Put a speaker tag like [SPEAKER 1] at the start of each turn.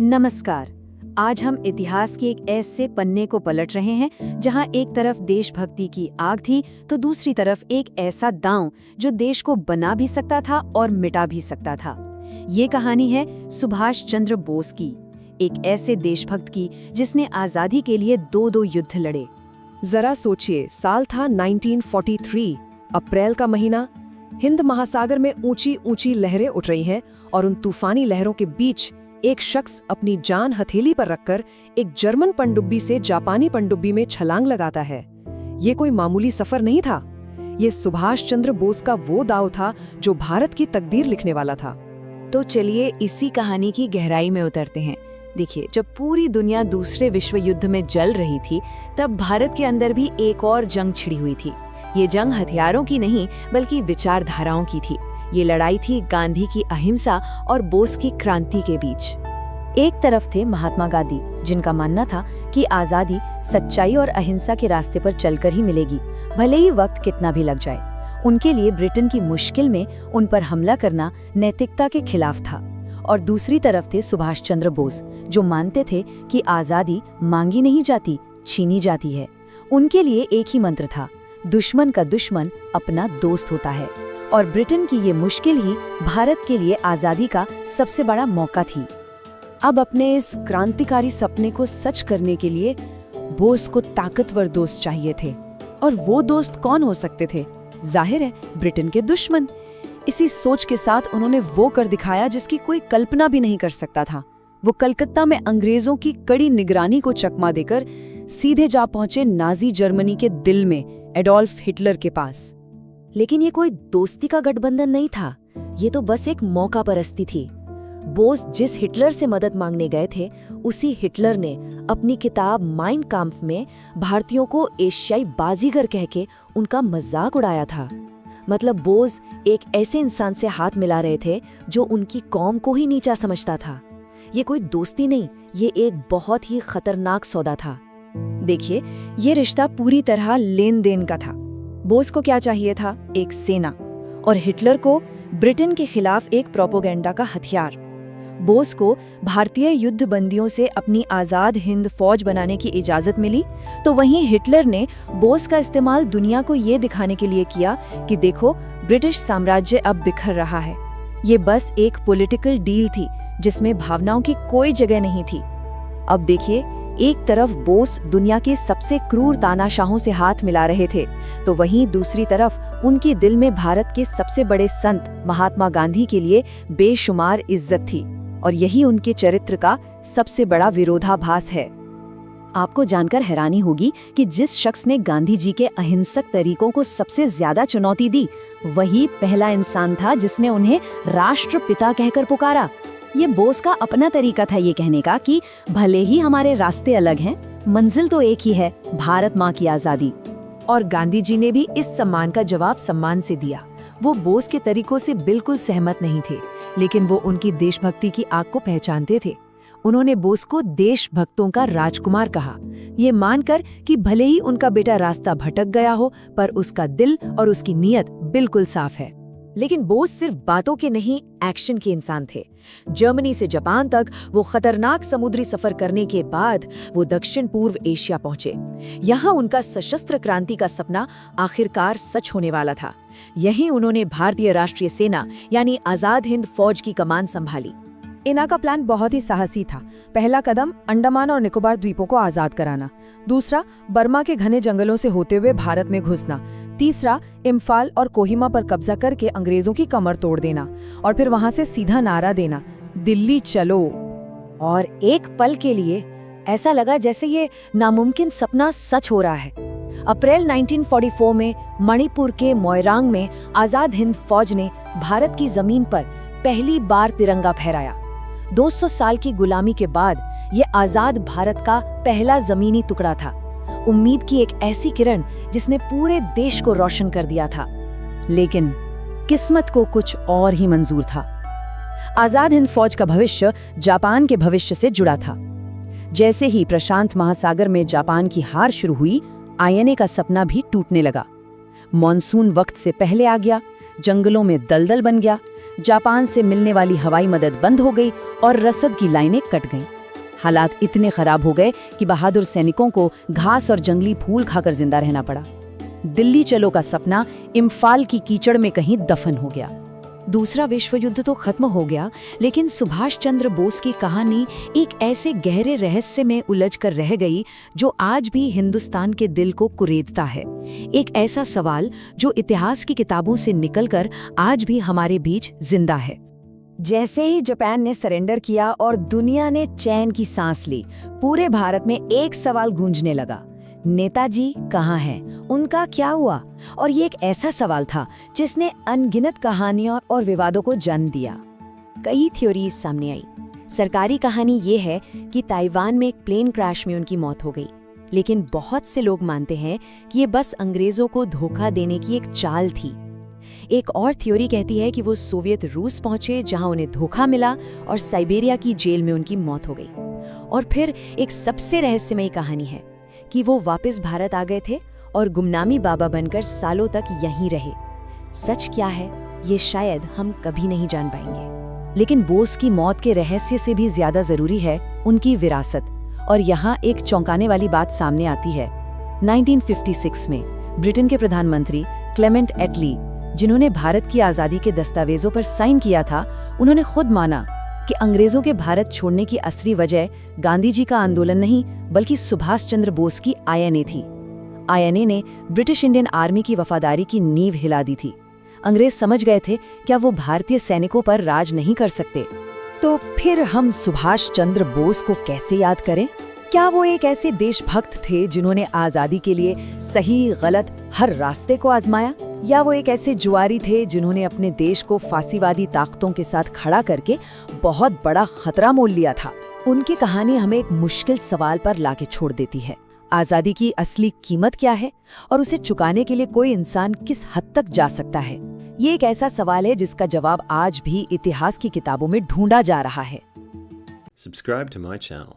[SPEAKER 1] नमस्कार। आज हम इतिहास के एक ऐसे पन्ने को पलट रहे हैं जहां एक तरफ देशभक्ति की आग थी तो दूसरी तरफ एक ऐसा दांव जो देश को बना भी सकता था और मिटा भी सकता था। ये कहानी है सुभाष चंद्र बोस की, एक ऐसे देशभक्त की जिसने आजादी के लिए दो युद्ध लड़े।
[SPEAKER 2] जरा सोचिए, साल था 1943, अप्रैल का महीना। हिंद महासागर में ऊंची ऊंची लहरें उठ रही हैं और उन तूफानी लहरों के बीच एक शख्स अपनी जान हथेली पर रखकर एक जर्मन पनडुब्बी से जापानी पनडुब्बी में छलांग लगाता है। ये कोई मामूली सफर नहीं था, ये सुभाष चंद्र बोस का वो दांव था जो भारत की तकदीर लिखने वाला था।
[SPEAKER 3] तो चलिए इसी कहानी की गहराई में उतरते हैं। देखिए, जब पूरी दुनिया दूसरे विश्व युद्ध में जल रही थी, तब भारत के अंदर भी एक और जंग छिड़ी हुई थी। ये जंग हथियारों की नहीं बल्कि विचारधाराओं की थी। ये लड़ाई थी गांधी की अहिंसा और बोस की क्रांति के बीच।
[SPEAKER 1] एक तरफ थे महात्मा गांधी, जिनका मानना था कि आजादी सच्चाई और अहिंसा के रास्ते पर चलकर ही मिलेगी, भले ही वक्त कितना भी लग जाए। उनके लिए ब्रिटेन की मुश्किल में उन पर हमला करना नैतिकता के खिलाफ था। और दूसरी तरफ थे सुभाष चंद्र बोस, जो मानते थे कि आजादी मांगी नहीं जाती, छीनी जाती है। उनके लिए एक ही मंत्र था, दुश्मन का दुश्मन अपना दोस्त होता है। और ब्रिटेन की ये मुश्किल ही भारत के लिए आजादी का सबसे बड़ा मौका थी।
[SPEAKER 2] अब अपने इस क्रांतिकारी सपने को सच करने के लिए बोस को ताकतवर दोस्त चाहिए थे। और वो दोस्त कौन हो सकते थे? जाहिर है, ब्रिटेन के दुश्मन। इसी सोच के साथ उन्होंने वो कर दिखाया जिसकी कोई कल्पना भी नहीं कर सकता था। वो कलकत्ता में अंग्रेजों की कड़ी निगरानी को चकमा देकर सीधे जा पहुंचे नाजी जर्मनी के दिल में, एडोल्फ हिटलर के पास।
[SPEAKER 3] लेकिन ये कोई दोस्ती का गठबंधन नहीं था, ये तो बस एक मौका परस्ती थी। बोस जिस हिटलर से मदद मांगने गए थे, उसी हिटलर ने अपनी किताब माइन काम्फ में भारतीयों को एशियाई बाजीगर कह के उनका मजाक उड़ाया था। मतलब बोस एक ऐसे इंसान से हाथ मिला रहे थे जो उनकी कौम को ही नीचा समझता था। ये कोई दोस्ती नहीं, ये एक बहुत ही खतरनाक सौदा था।
[SPEAKER 2] देखिए, ये रिश्ता पूरी तरह लेन देन का था। बोस को क्या चाहिए था? एक सेना, और हिटलर को ब्रिटेन के खिलाफ एक प्रोपेगेंडा का हथियार। बोस को भारतीय युद्ध बंदियों से अपनी आजाद हिंद फौज बनाने की इजाजत मिली, तो वहीं हिटलर ने बोस का इस्तेमाल दुनिया को ये दिखाने के लिए किया कि देखो, ब्रिटिश साम्राज्य अब बिखर रहा है। ये बस एक पॉलिटिकल डील थी जिसमें भावनाओं की कोई जगह नहीं थी। अब देखिए, एक तरफ बोस दुनिया के सबसे क्रूर तानाशाहों से हाथ मिला रहे थे, तो वहीं दूसरी तरफ उनके दिल में भारत के सबसे बड़े संत महात्मा गांधी के लिए बेशुमार इज्जत थी। और यही उनके चरित्र का सबसे बड़ा विरोधाभास है। आपको जानकर हैरानी होगी कि जिस शख्स ने गांधी जी के अहिंसक तरीकों को सबसे ज्यादा चुनौती दी, वही पहला इंसान था जिसने उन्हें राष्ट्रपिता कहकर पुकारा। ये बोस का अपना तरीका था ये कहने का कि भले ही हमारे रास्ते अलग हैं, मंजिल तो एक ही है, भारत माँ की आजादी। और गांधी जी ने भी इस सम्मान का जवाब सम्मान से दिया। वो बोस के तरीकों से बिल्कुल सहमत नहीं थे, लेकिन वो उनकी देशभक्ति की आग को पहचानते थे। उन्होंने बोस को देशभक्तों का राजकुमार कहा, ये मानकर कि भले ही उनका बेटा रास्ता भटक गया हो, पर उसका दिल और उसकी नीयत बिल्कुल साफ है।
[SPEAKER 3] लेकिन बोस सिर्फ बातों के नहीं, एक्शन के इंसान थे। जर्मनी से जापान तक वो खतरनाक समुद्री सफर करने के बाद वो दक्षिण पूर्व एशिया पहुंचे। यहाँ उनका सशस्त्र क्रांति का सपना आखिरकार सच होने वाला था। यहीं उन्होंने भारतीय राष्ट्रीय सेना यानी आजाद हिंद फौज की कमान संभाली।
[SPEAKER 2] इनका प्लान बहुत ही साहसी था। पहला कदम अंडमान और निकोबार द्वीपों को आजाद कराना, दूसरा बर्मा के घने जंगलों से होते हुए भारत में घुसना, तीसरा इम्फाल और कोहिमा पर कब्जा करके अंग्रेजों की कमर तोड़ देना, और फिर वहां से सीधा नारा देना, दिल्ली चलो।
[SPEAKER 1] और एक पल के लिए ऐसा लगा जैसे ये नामुमकिन सपना सच हो रहा है। अप्रैल 1944 में मणिपुर के मोइरांग में आजाद हिंद फौज ने भारत की जमीन पर पहली बार तिरंगा फहराया। 200 साल की गुलामी के बाद ये आजाद भारत का पहला जमीनी टुकड़ा था, उम्मीद की एक ऐसी किरण जिसने पूरे देश को रोशन कर दिया था। लेकिन किस्मत को कुछ और ही मंजूर था। आजाद हिंद फौज का भविष्य जापान के भविष्य से जुड़ा था। जैसे ही प्रशांत महासागर में जापान की हार शुरू हुई, आईएनए का सपना भी टूटने लगा। मॉनसून वक्त से पहले आ गया, जंगलों में दलदल बन गया,
[SPEAKER 3] जापान से मिलने वाली हवाई मदद बंद हो गई और रसद की लाइनें कट गईं। हालात इतने खराब हो गए कि बहादुर सैनिकों को घास और जंगली फूल खाकर जिंदा रहना पड़ा। दिल्ली चलो का सपना इम्फाल की कीचड़ में कहीं दफन हो गया।
[SPEAKER 1] दूसरा विश्व युद्ध तो खत्म हो गया, लेकिन सुभाष चंद्र बोस की कहानी एक ऐसे गहरे रहस्य में उलझ कर रह गई जो आज भी हिंदुस्तान के दिल को कुरेदता है। एक ऐसा सवाल जो इतिहास की किताबों से निकलकर आज भी हमारे बीच जिंदा है।
[SPEAKER 2] जैसे ही जापान ने सरेंडर किया और दुनिया ने चैन की सांस ली, पूरे भारत में एक सवाल गूंजने लगा, नेताजी कहाँ हैं? उनका क्या हुआ? और ये एक ऐसा सवाल था जिसने अनगिनत कहानियों और विवादों को जन्म दिया।
[SPEAKER 3] कई थ्योरीज सामने आई। सरकारी कहानी ये है कि ताइवान में एक प्लेन क्रैश में उनकी मौत हो गई, लेकिन बहुत से लोग मानते हैं कि ये बस अंग्रेजों को धोखा देने की एक चाल थी। एक और थ्योरी कहती है कि वो सोवियत रूस पहुंचे, जहां उन्हें धोखा मिला और साइबेरिया की जेल में उनकी मौत हो गई। और फिर एक सबसे रहस्यमयी कहानी है कि वो वापस भारत आ गए थे और गुमनामी बाबा बनकर सालों तक यहीं रहे। सच क्या है, ये शायद हम कभी नहीं जान पाएंगे।
[SPEAKER 1] लेकिन बोस की मौत के रहस्य से भी ज्यादा जरूरी है उनकी विरासत। और यहाँ एक चौंकाने वाली बात सामने आती है। 1956 में ब्रिटेन के प्रधानमंत्री क्लेमेंट एटली, जिन्होंने भारत की आज़ादी के दस्तावेजों पर साइन किया था, उन्होंने खुद माना कि अंग्रेजों के भारत छोड़ने की असली वजह गांधी जी का आंदोलन नहीं, बल्कि सुभाष चंद्र बोस की INA थी। INA ने ब्रिटिश इंडियन आर्मी की वफादारी की नींव हिला दी थी। अंग्रेज समझ गए थे क्या वो भारतीय सैनिकों पर राज नहीं कर सकते।
[SPEAKER 2] तो फिर हम सुभाष चंद्र बोस को कैसे याद करें? क्या वो एक ऐसे देशभक्त थे जिन्होंने आज़ादी के लिए सही गलत हर रास्ते को आजमाया, या वो एक ऐसे जुआरी थे जिन्होंने अपने देश को फांसीवादी ताकतों के साथ खड़ा करके बहुत बड़ा खतरा मोल लिया था? उनकी कहानी हमें एक मुश्किल सवाल पर लाके छोड़ देती है। आज़ादी की असली कीमत क्या है और उसे चुकाने के लिए कोई इंसान किस हद तक जा सकता है? ये एक ऐसा सवाल है जिसका जवाब आज भी इतिहास की किताबों में ढूंढा जा रहा है।
[SPEAKER 4] Subscribe to my channel.